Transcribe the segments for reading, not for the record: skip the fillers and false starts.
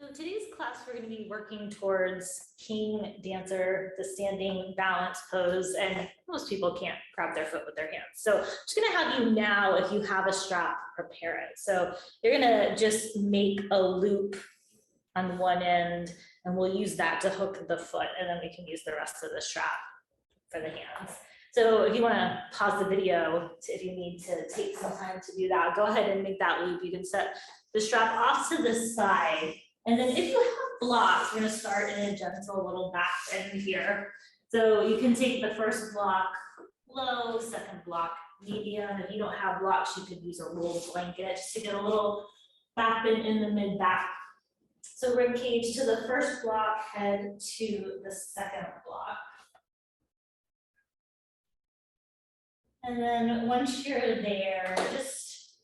So today's class, we're going to be working towards king dancer, the standing balance pose, and most people can't grab their foot with their hands. So I'm just going to have you now, if you have a strap, prepare it. So you're going to just make a loop on one end, and we'll use that to hook the foot, and then we can use the rest of the strap for the hands. So if you want to pause the video, if you need to take some time to do that, go ahead and make that loop. You can set the strap off to the side. And then if you have blocks, we're going to start in a gentle little back bend here. So you can take the first block low, second block medium. If you don't have blocks, you could use a rolled blanket just to get a little back bend in the mid back. So rib cage to the first block, head to the second block. And then once you're there, just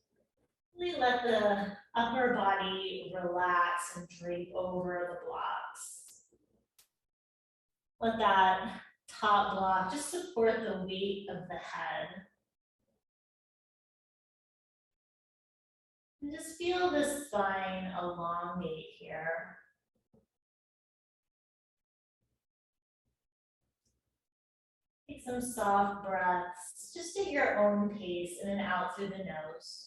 really let the upper body relax and drape over the blocks. Let that top block just support the weight of the head. And just feel the spine elongate here. Take some soft breaths, just at your own pace, in and out through the nose.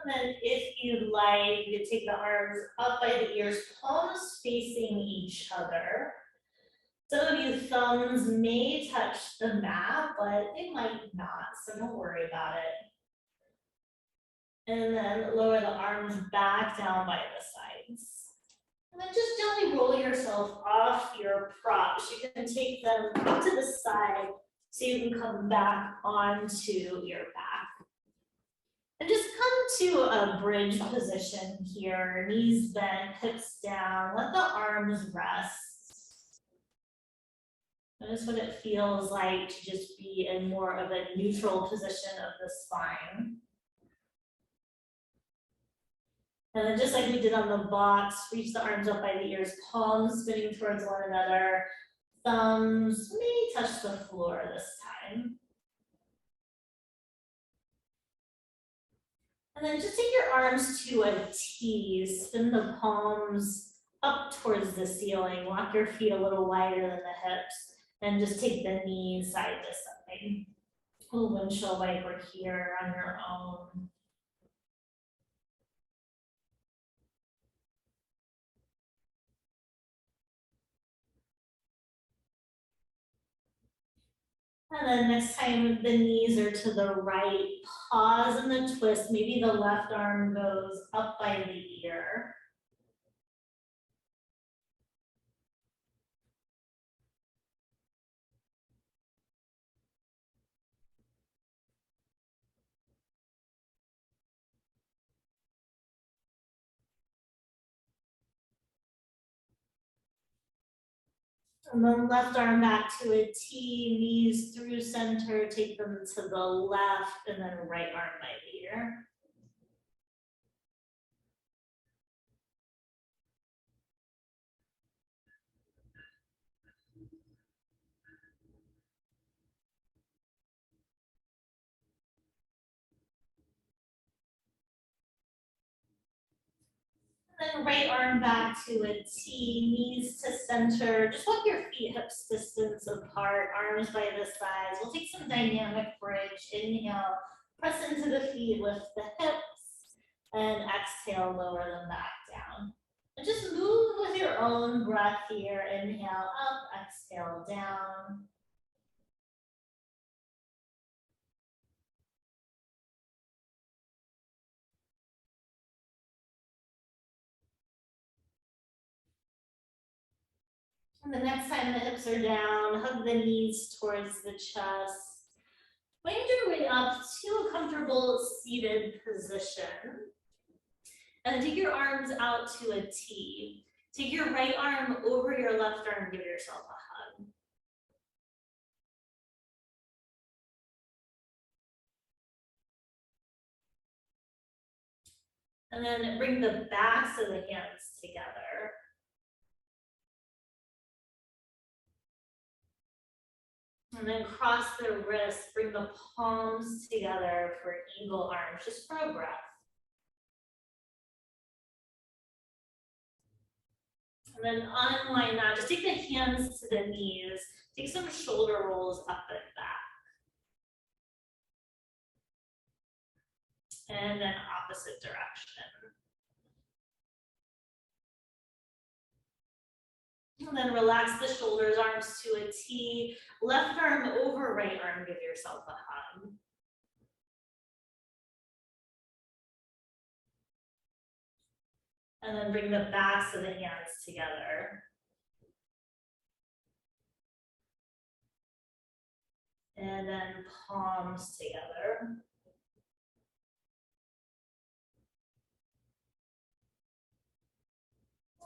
And then if you'd like, you could take the arms up by the ears, palms facing each other. Some of you thumbs may touch the mat, but they might not, so don't worry about it. And then lower the arms back down by the sides. And then just gently roll yourself off your props. You can take them up to the side so you can come back onto your back. And just come to a bridge position here, knees bent, hips down, let the arms rest. Notice what it feels like to just be in more of a neutral position of the spine. And then just like we did on the box, reach the arms up by the ears, palms spinning towards one another, thumbs may touch the floor this time. And then just take your arms to a T, spin the palms up towards the ceiling, walk your feet a little wider than the hips, and just take the knees side to side. A little windshield wiper here on your own. And then next time the knees are to the right, pause in the twist. Maybe the left arm goes up by the ear. And then left arm back to a T, knees through center, take them to the left, and then right arm by the ear. Then right arm back to a T, knees to center. Just walk your feet hips distance apart, arms by the sides. We'll take some dynamic bridge. Inhale, press into the feet, lift the hips, and exhale, lower them back down. And just move with your own breath here. Inhale up, exhale down. And the next time the hips are down, hug the knees towards the chest. Wind your way up to a comfortable seated position. And then take your arms out to a T. Take your right arm over your left arm, give yourself a hug. And then bring the backs of the hands together. And then cross the wrists, bring the palms together for eagle arms, just for a breath. And then unwind that, just take the hands to the knees, take some shoulder rolls up and back. And then opposite direction. And then relax the shoulders, arms to a T. Left arm over right arm, give yourself a hug. And then bring the backs of the hands together. And then palms together.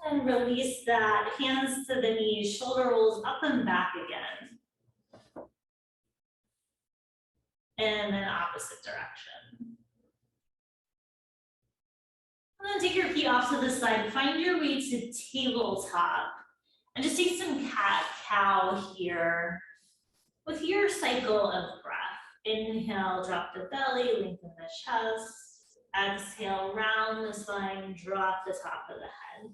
And release that, hands to the knees, shoulder rolls up and back again. And then opposite direction. And then take your feet off to the side, find your way to tabletop. And just take some cat-cow here with your cycle of breath. Inhale, drop the belly, lengthen the chest. Exhale, round the spine, drop the top of the head.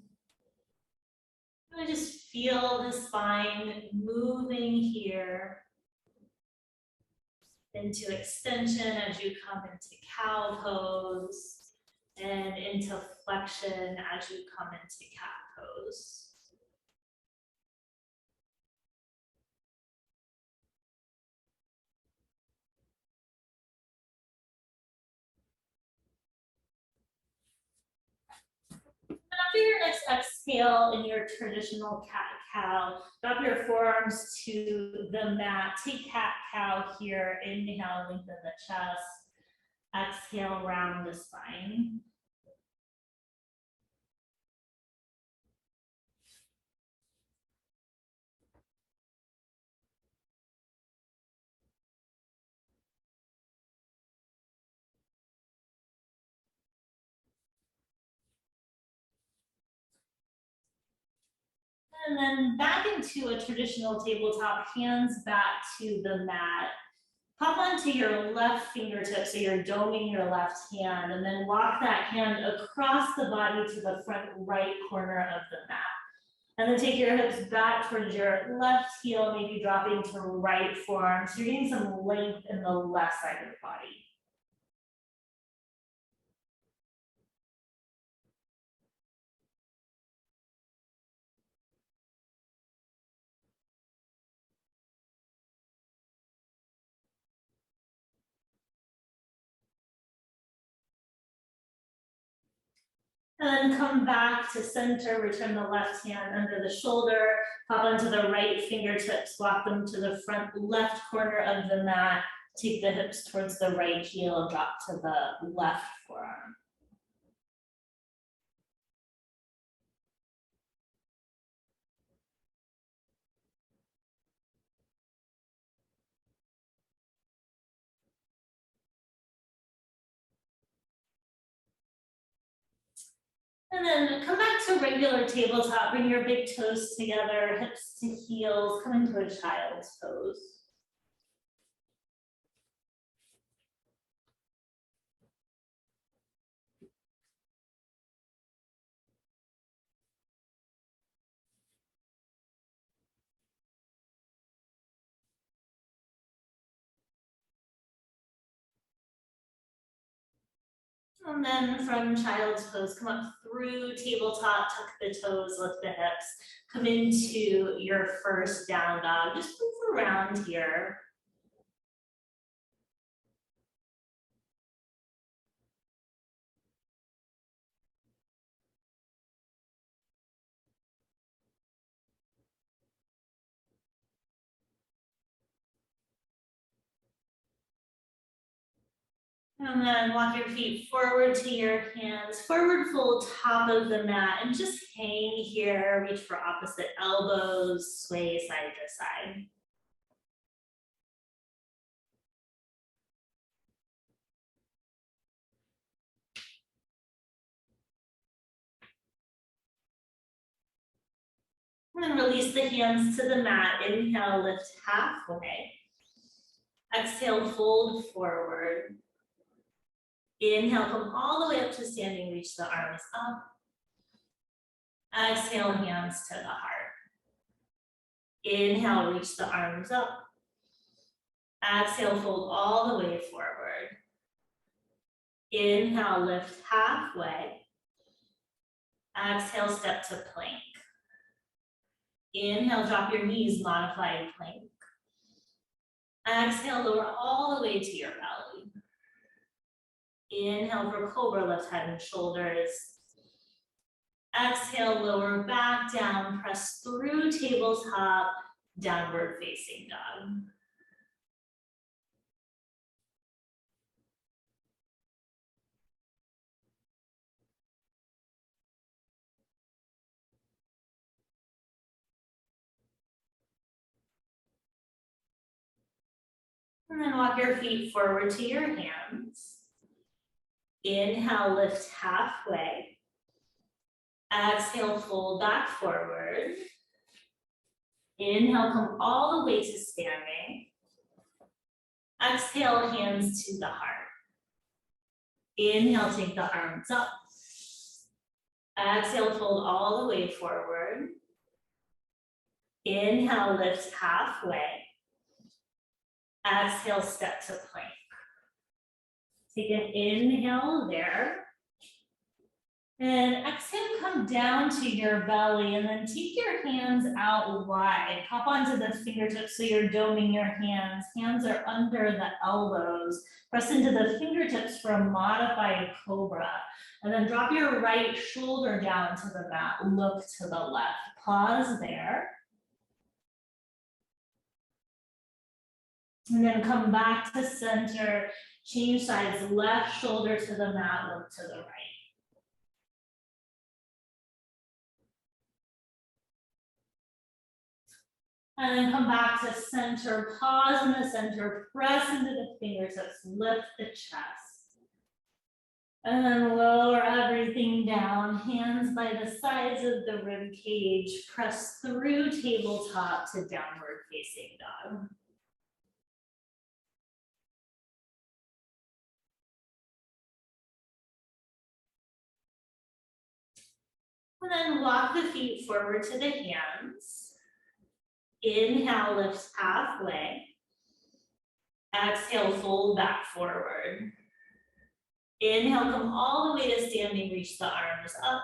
And just feel the spine moving here into extension as you come into cow pose and into flexion as you come into cat pose. After your next exhale in your traditional cat-cow, drop your forearms to the mat. Take cat-cow here. Inhale, lengthen the chest. Exhale, round the spine. And then back into a traditional tabletop, hands back to the mat. Pop onto your left fingertip, so you're doming your left hand, and then walk that hand across the body to the front right corner of the mat. And then take your hips back towards your left heel, maybe dropping to right forearm. So you're getting some length in the left side of the body. And then come back to center, return the left hand under the shoulder, pop onto the right fingertips, walk them to the front left corner of the mat, take the hips towards the right heel, drop to the left forearm. And then come back to regular tabletop, bring your big toes together, hips to heels, come into a child's pose. And then from child's pose, come up through tabletop, tuck the toes, lift the hips, come into your first down dog. Just move around here. And then walk your feet forward to your hands, forward fold top of the mat, and just hang here, reach for opposite elbows, sway side to side. And then release the hands to the mat. Inhale, lift halfway. Exhale, fold forward. Inhale, come all the way up to standing, reach the arms up. Exhale, hands to the heart. Inhale, reach the arms up. Exhale, fold all the way forward. Inhale, lift halfway. Exhale, step to plank. Inhale, drop your knees, modified plank. Exhale, lower all the way to your belly. Inhale for cobra, lift head and shoulders. Exhale, lower back down, press through tabletop, downward facing dog. And then walk your feet forward to your hands. Inhale, lift halfway. Exhale, fold back forward. Inhale, come all the way to standing. Exhale, hands to the heart. Inhale, take the arms up. Exhale, fold all the way forward. Inhale, lift halfway. Exhale, step to plank. Take an inhale there. And exhale, come down to your belly and then take your hands out wide. Hop onto the fingertips so you're doming your hands. Hands are under the elbows. Press into the fingertips for a modified cobra. And then drop your right shoulder down to the mat. Look to the left. Pause there. And then come back to center. Change sides, left shoulder to the mat, look to the right. And then come back to center, pause in the center, press into the fingertips, lift the chest. And then lower everything down, hands by the sides of the rib cage, press through tabletop to downward facing dog. And then walk the feet forward to the hands. Inhale, lift halfway. Exhale, fold back forward. Inhale, come all the way to standing, reach the arms up.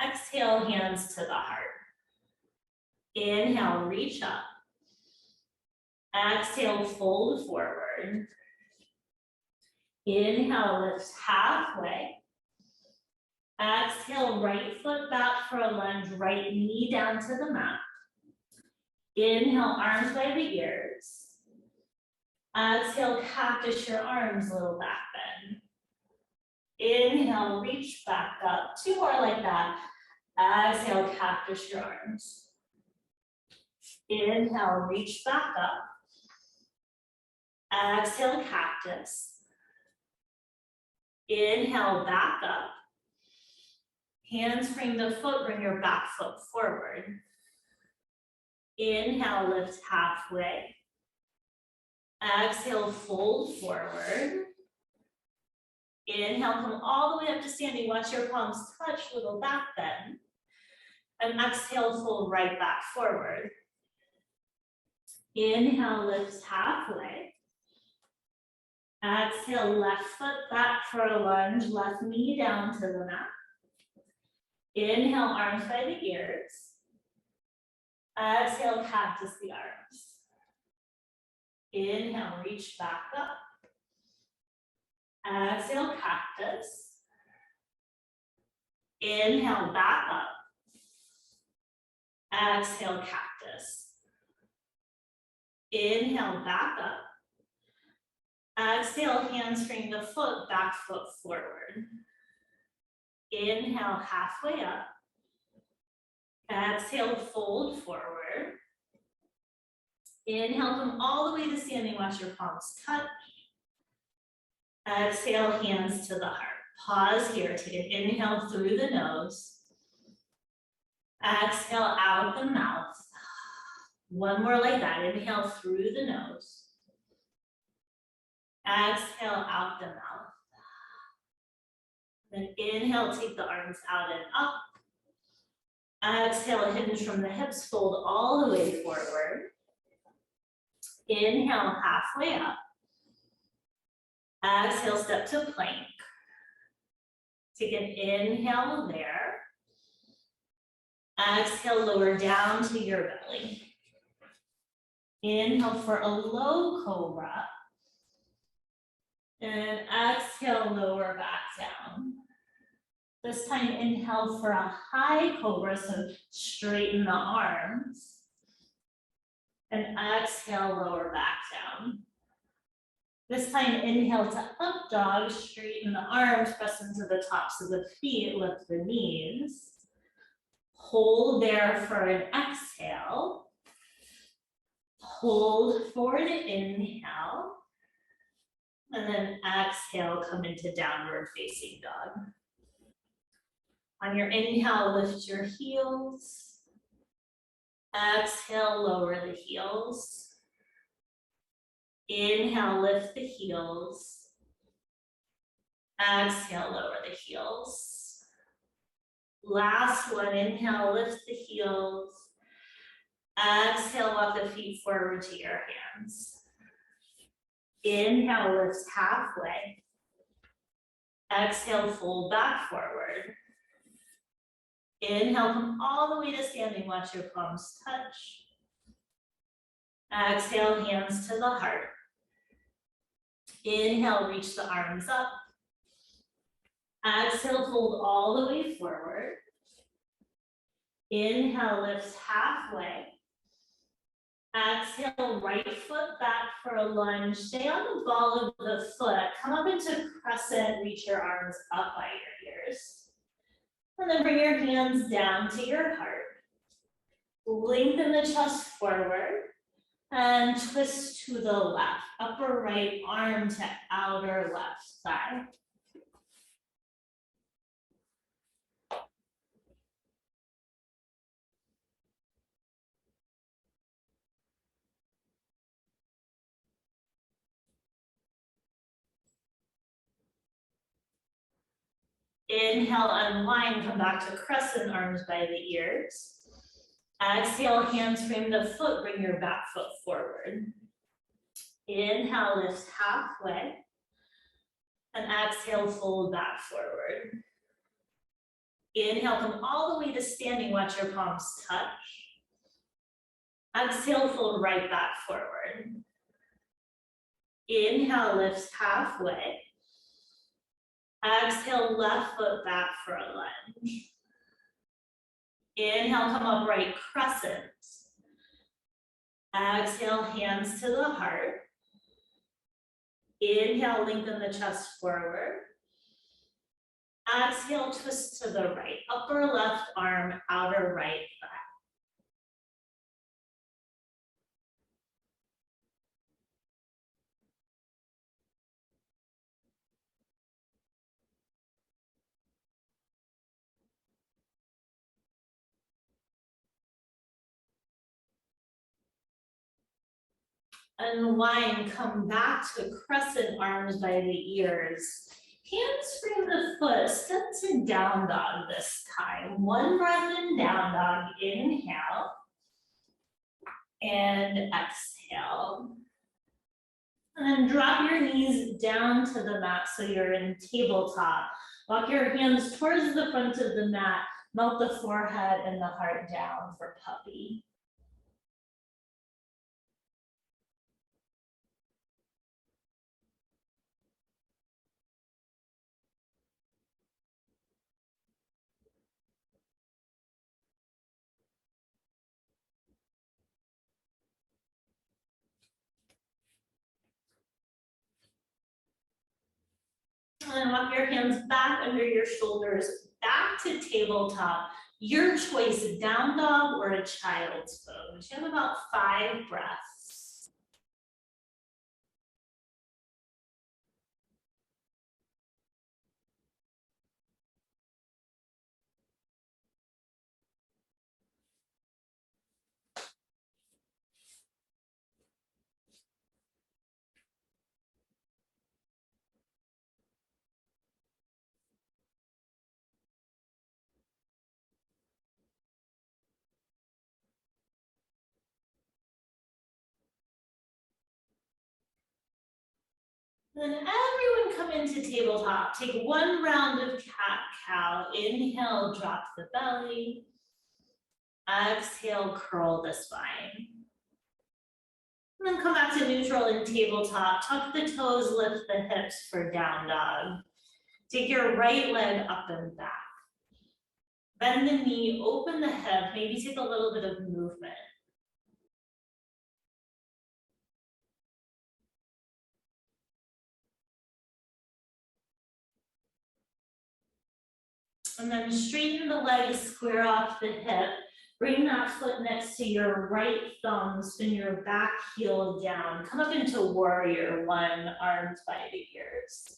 Exhale, hands to the heart. Inhale, reach up. Exhale, fold forward. Inhale, lift halfway. Exhale, right foot back for a lunge, right knee down to the mat. Inhale, arms by the ears. Exhale, cactus your arms, little back bend. Inhale, reach back up. Two more like that. Exhale, cactus your arms. Inhale, reach back up. Exhale, cactus. Inhale, back up. Hands frame the foot, bring your back foot forward. Inhale, lift halfway. Exhale, fold forward. Inhale, come all the way up to standing. Watch your palms touch, little back bend. And exhale, fold right back forward. Inhale, lift halfway. Exhale, left foot back for a lunge, left knee down to the mat. Inhale, arms by the ears. Exhale, cactus the arms. Inhale, reach back up. Exhale, cactus. Inhale, back up. Exhale, cactus. Inhale, back up. Exhale, hands frame the foot, back foot forward. Inhale, halfway up. Exhale, fold forward. Inhale, come all the way to standing, watch your palms touch. Exhale, hands to the heart. Pause here, take an inhale through the nose. Exhale out the mouth. One more like that. Inhale through the nose. Exhale out the mouth. Then inhale, take the arms out and up. Exhale, hinge from the hips, fold all the way forward. Inhale, halfway up. Exhale, step to plank. Take an inhale there. Exhale, lower down to your belly. Inhale for a low cobra. And exhale, lower back down. This time, inhale for a high cobra, so straighten the arms. And exhale, lower back down. This time, inhale to up dog, straighten the arms, press into the tops of the feet, lift the knees. Hold there for an exhale. Hold for an inhale. And then exhale, come into downward facing dog. On your inhale, lift your heels. Exhale, lower the heels. Inhale, lift the heels. Exhale, lower the heels. Last one, inhale, lift the heels. Exhale, walk the feet forward to your hands. Inhale, lift halfway. Exhale, fold back forward. Inhale, come all the way to standing, watch your palms touch. Exhale, hands to the heart. Inhale, reach the arms up. Exhale, fold all the way forward. Inhale, lift halfway. Exhale, right foot back for a lunge. Stay on the ball of the foot. Come up into crescent, reach your arms up by your ears. And then bring your hands down to your heart. Lengthen the chest forward and twist to the left. Upper right arm to outer left thigh. Inhale, unwind, come back to crescent, arms by the ears. Exhale, hands frame the foot, bring your back foot forward. Inhale, lift halfway. And exhale, fold back forward. Inhale, come all the way to standing, watch your palms touch. Exhale, fold right back forward. Inhale, lift halfway. Exhale, left foot back for a lunge. Inhale, come upright crescent. Exhale, hands to the heart. Inhale, lengthen the chest forward. Exhale, twist to the right. Upper left arm, outer right thigh. Unwind, come back to crescent, arms by the ears. Hands frame the foot, step to down dog this time. One breath in down dog, inhale. And exhale. And then drop your knees down to the mat so you're in tabletop. Walk your hands towards the front of the mat. Melt the forehead and the heart down for puppy. And then walk your hands back under your shoulders, back to tabletop. Your choice, down dog or a child's pose. You have about 5 breaths. Then everyone come into tabletop. Take one round of cat-cow. Inhale, drop the belly. Exhale, curl the spine. And then come back to neutral in tabletop. Tuck the toes, lift the hips for down dog. Take your right leg up and back. Bend the knee, open the hip, maybe take a little bit of movement. And then straighten the leg, square off the hip. Bring that foot next to your right thumb, spin your back heel down. Come up into warrior one, arms by the ears.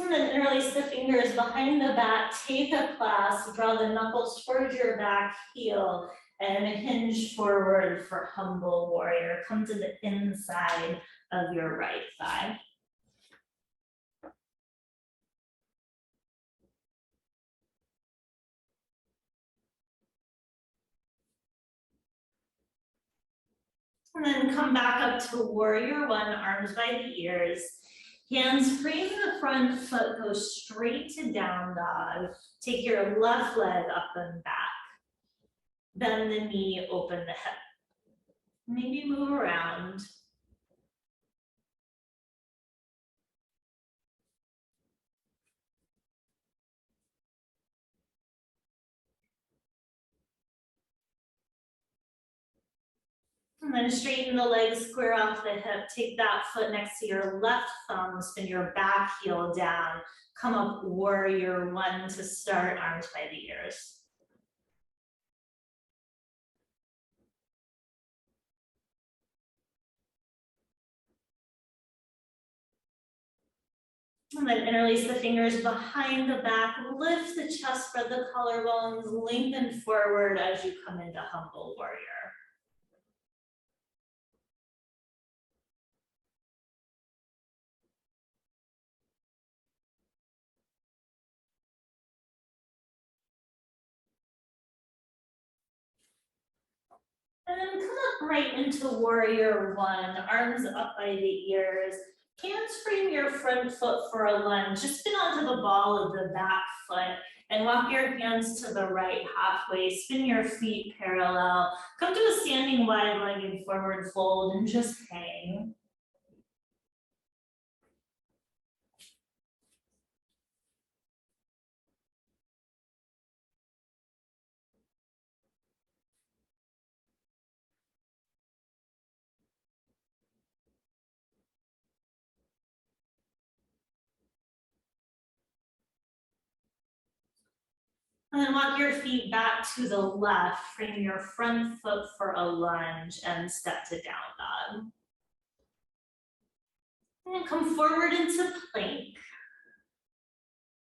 And then interlace the fingers behind the back, take a clasp, draw the knuckles towards your back heel, and hinge forward for humble warrior. Come to the inside of your right thigh. And then come back up to warrior one, arms by the ears. Hands frame the front foot, go straight to down dog. Take your left leg up and back. Bend the knee, open the hip. Maybe move around. And then straighten the legs, square off the hip. Take that foot next to your left thumb, spin your back heel down. Come up warrior one to start, arms by the ears. And then interlace the fingers behind the back, lift the chest, spread the collarbones, lengthen forward as you come into humble warrior. And then come up right into warrior one, arms up by the ears. Hands frame your front foot for a lunge. Just spin onto the ball of the back foot and walk your hands to the right halfway. Spin your feet parallel. Come to a standing wide-legged forward fold and just hang. And then walk your feet back to the left, frame your front foot for a lunge and step to down dog. And then come forward into plank.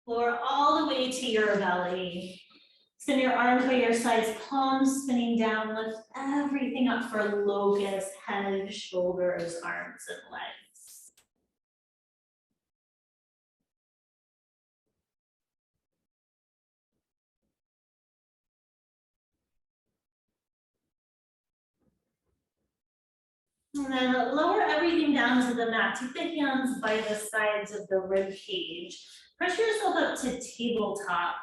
Lower all the way to your belly. Extend your arms by your sides, palms spinning down, lift everything up for locust, head, shoulders, arms, and legs. And then lower everything down to the mat. Take the hands by the sides of the rib cage. Press yourself up to tabletop.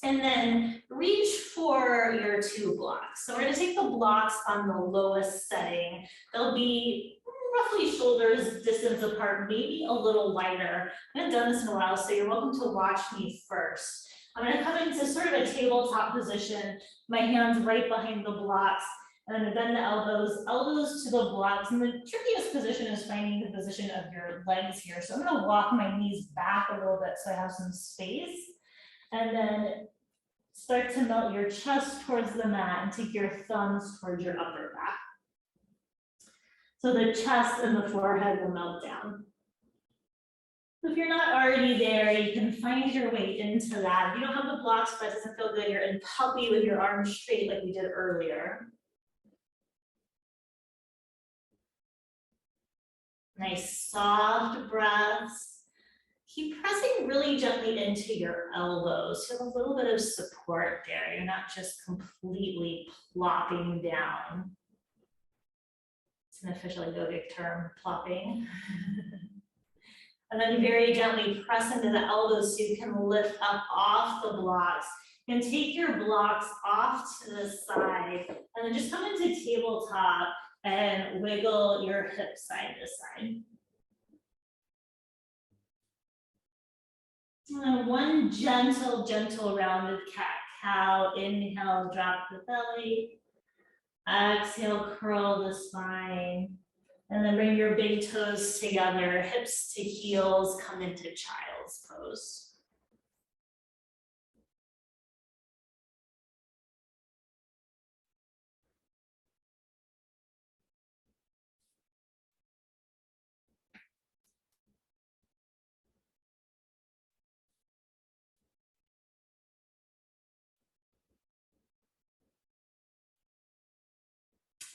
And then reach for your two blocks. So we're gonna take the blocks on the lowest setting. They'll be roughly shoulders distance apart, maybe a little wider. I haven't done this in a while, so you're welcome to watch me first. I'm gonna come into sort of a tabletop position, my hands right behind the blocks, and I'm gonna bend the elbows to the blocks. And the trickiest position is finding the position of your legs here. So I'm gonna walk my knees back a little bit so I have some space. And then start to melt your chest towards the mat and take your thumbs towards your upper back. So the chest and the forehead will melt down. If you're not already there, you can find your way into that. If you don't have the blocks, but it doesn't feel good, you're in puppy with your arms straight like we did earlier. Nice soft breaths. keep pressing really gently into your elbows. So a little bit of support there. You're not just completely plopping down. It's an official yogic term, plopping. And then very gently press into the elbows so you can lift up off the blocks. And take your blocks off to the side. And then just come into tabletop and wiggle your hips side to side. And then one gentle, gentle rounded cat-cow. Inhale, drop the belly. Exhale, curl the spine. And then bring your big toes together, hips to heels, come into child's pose.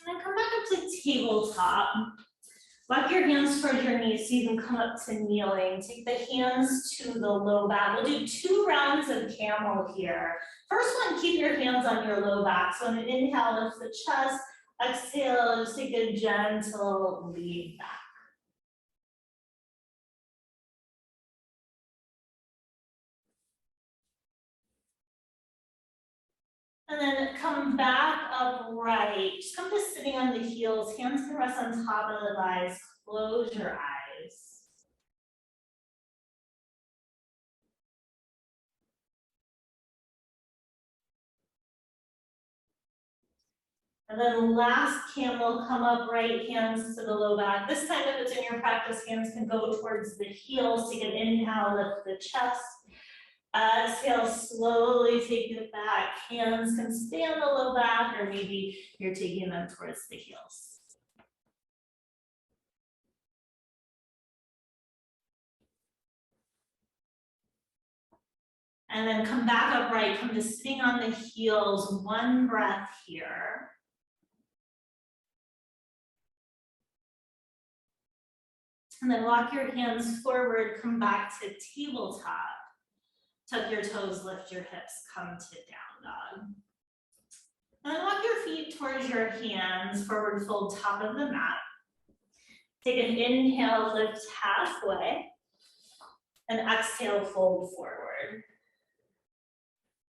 And then come back up to tabletop. Walk your hands towards your knees so you can come up to kneeling. Take the hands to the low back. We'll do 2 rounds of camel here. First one, keep your hands on your low back. So on an inhale, lift the chest. Exhale, just take a gentle lean back. And then come back upright. Just come to sitting on the heels. Hands can rest on top of the thighs. Close your eyes. And then last camel, come up, right hands to the low back. This time, if it's in your practice, hands can go towards the heels. Take an inhale, lift the chest. Exhale, slowly take it back. Hands can stay on the low back, or maybe you're taking them towards the heels. And then come back upright, come to sitting on the heels. One breath here. And then walk your hands forward, come back to tabletop. Tuck your toes, lift your hips, come to down dog. And then walk your feet towards your hands, forward fold top of the mat. Take an inhale, lift halfway. And exhale, fold forward.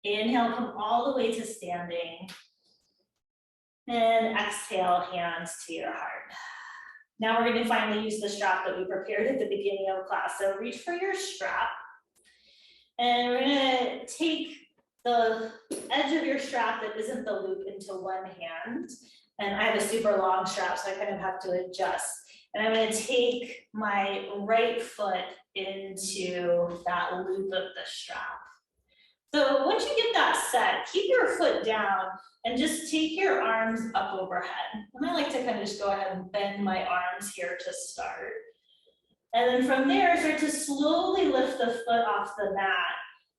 Inhale, come all the way to standing. And exhale, hands to your heart. Now we're going to finally use the strap that we prepared at the beginning of class. So reach for your strap. And we're going to take the edge of your strap that isn't the loop into one hand. And I have a super long strap, so I kind of have to adjust. And I'm going to take my right foot into that loop of the strap. So once you get that set, keep your foot down and just take your arms up overhead. And I like to kind of just go ahead and bend my arms here to start. And then from there, start to slowly lift the foot off the mat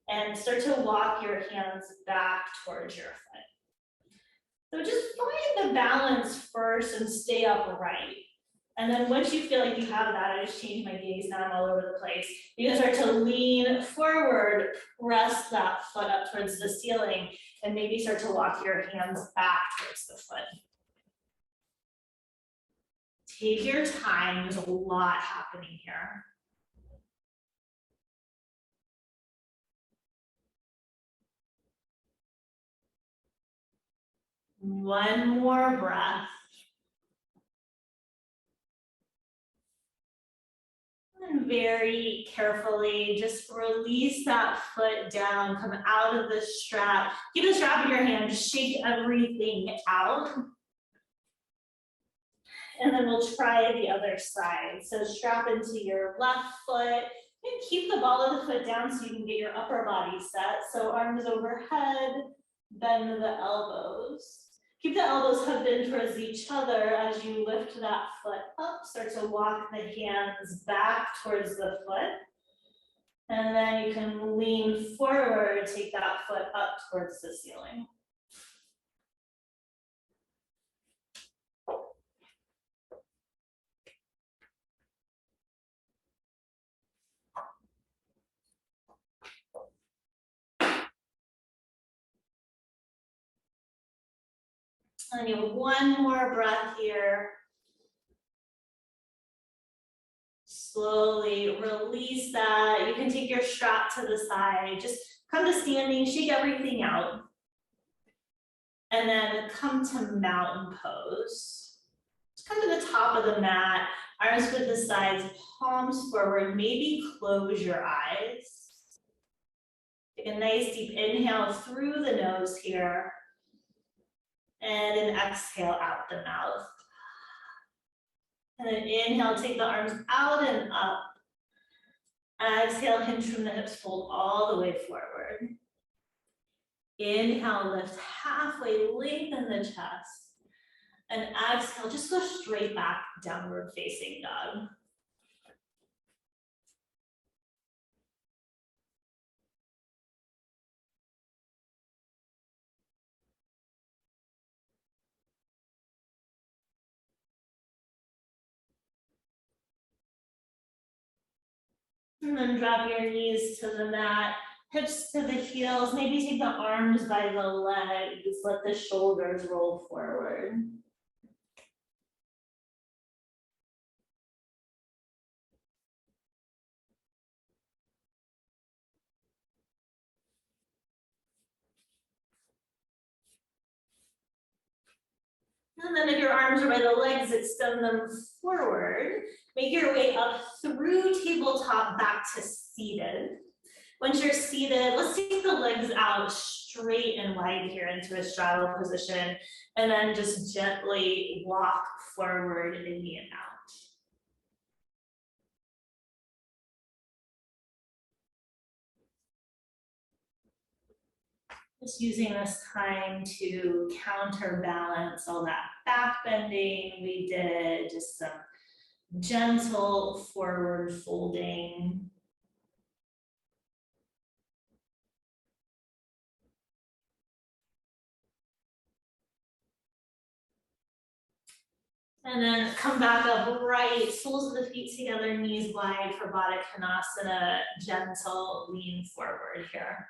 and start to walk your hands back towards your foot. So just find the balance first and stay upright. And then once you feel like you have that, I just change my gaze, now I'm all over the place. You can start to lean forward, press that foot up towards the ceiling, and maybe start to walk your hands back towards the foot. Take your time, there's a lot happening here. One more breath. And very carefully, just release that foot down, come out of the strap. Keep the strap in your hand, just shake everything out. And then we'll try the other side. So strap into your left foot and keep the ball of the foot down so you can get your upper body set. So arms overhead, bend the elbows. Keep the elbows hugged in towards each other as you lift that foot up. Start to walk the hands back towards the foot. And then you can lean forward, take that foot up towards the ceiling. And you have one more breath here. Slowly release that. You can take your strap to the side. Just come to standing, shake everything out. And then come to mountain pose. Just come to the top of the mat, arms to the sides, palms forward, maybe close your eyes. Take a nice deep inhale through the nose here. And then exhale out the mouth. And then inhale, take the arms out and up. Exhale, hinge from the hips, fold all the way forward. Inhale, lift halfway, lengthen the chest. And exhale, just go straight back, downward facing dog. And then drop your knees to the mat, hips to the heels, maybe take the arms by the legs, let the shoulders roll forward. And then if your arms are by the legs, extend them forward. Make your way up through tabletop back to seated. Once you're seated, let's take the legs out straight and wide here into a straddle position, and then just gently walk forward in the and out. Just using this time to counterbalance all that back bending we did, just some gentle forward folding. And then come back up right, soles of the feet together, knees wide for Baddha Konasana, gentle lean forward here.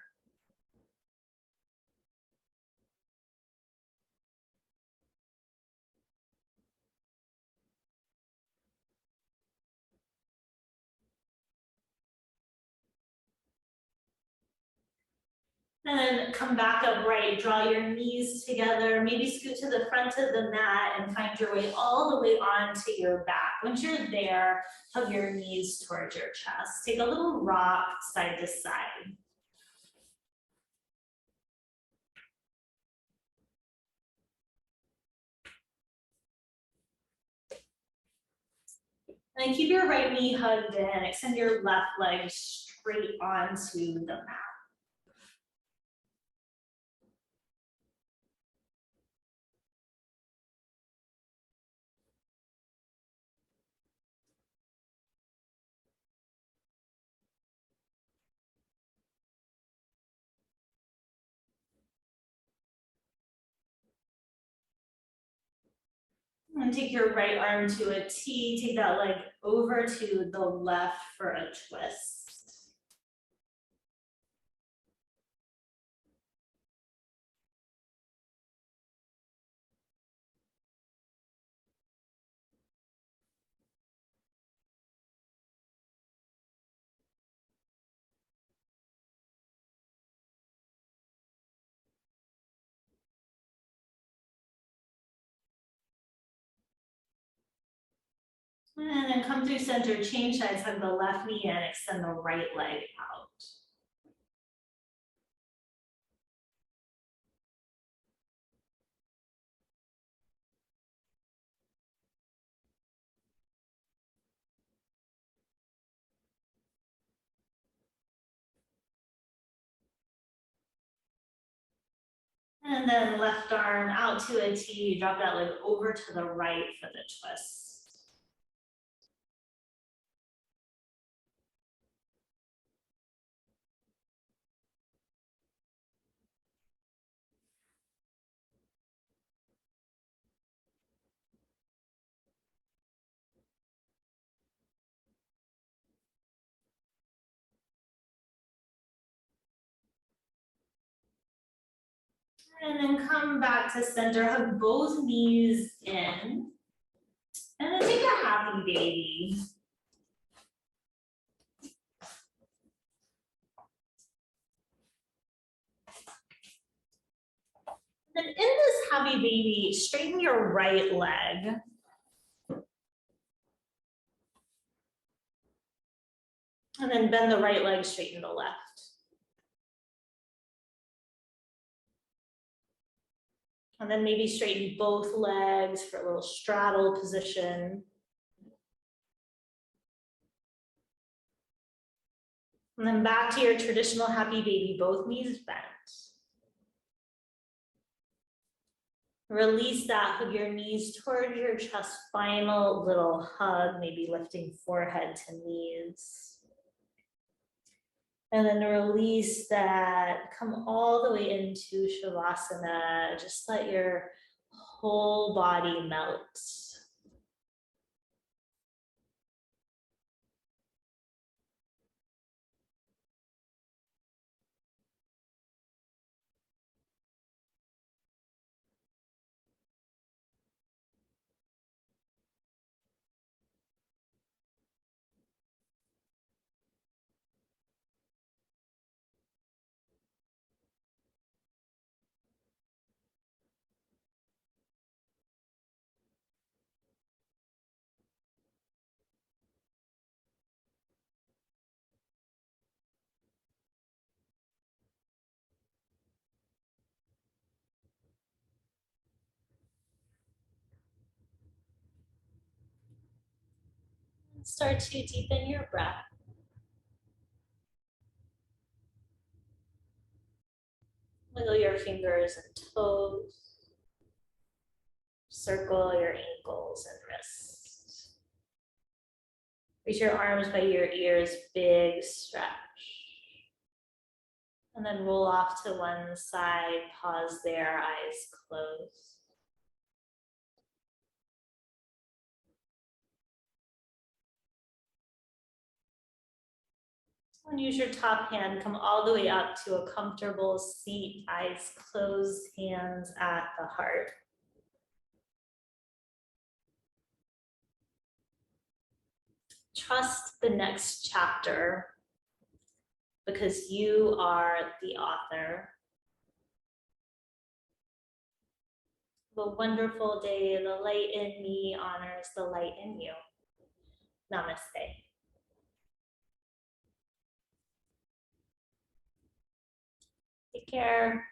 And then come back upright, draw your knees together, maybe scoot to the front of the mat and find your way all the way onto your back. Once you're there, hug your knees towards your chest. Take a little rock side to side. And keep your right knee hugged in, extend your left leg straight onto the mat. And take your right arm to a T, take that leg over to the left for a twist. And then come through center, change sides, hug the left knee in, extend the right leg out. And then left arm out to a T, drop that leg over to the right for the twist. And then come back to center, hug both knees in. And then take a happy baby. And in this happy baby, straighten your right leg. And then bend the right leg, straighten the left. And then maybe straighten both legs for a little straddle position. And then back to your traditional happy baby, both knees bent. Release that, hug your knees toward your chest, final little hug, maybe lifting forehead to knees. And then release that, come all the way into Shavasana. Just let your whole body melt. Start to deepen your breath. Wiggle your fingers and toes. Circle your ankles and wrists. Reach your arms by your ears, big stretch. And then roll off to one side, pause there, eyes closed. And use your top hand, come all the way up to a comfortable seat, eyes closed, hands at the heart. Trust the next chapter because you are the author. Have a wonderful day. The light in me honors the light in you. Namaste. Take care.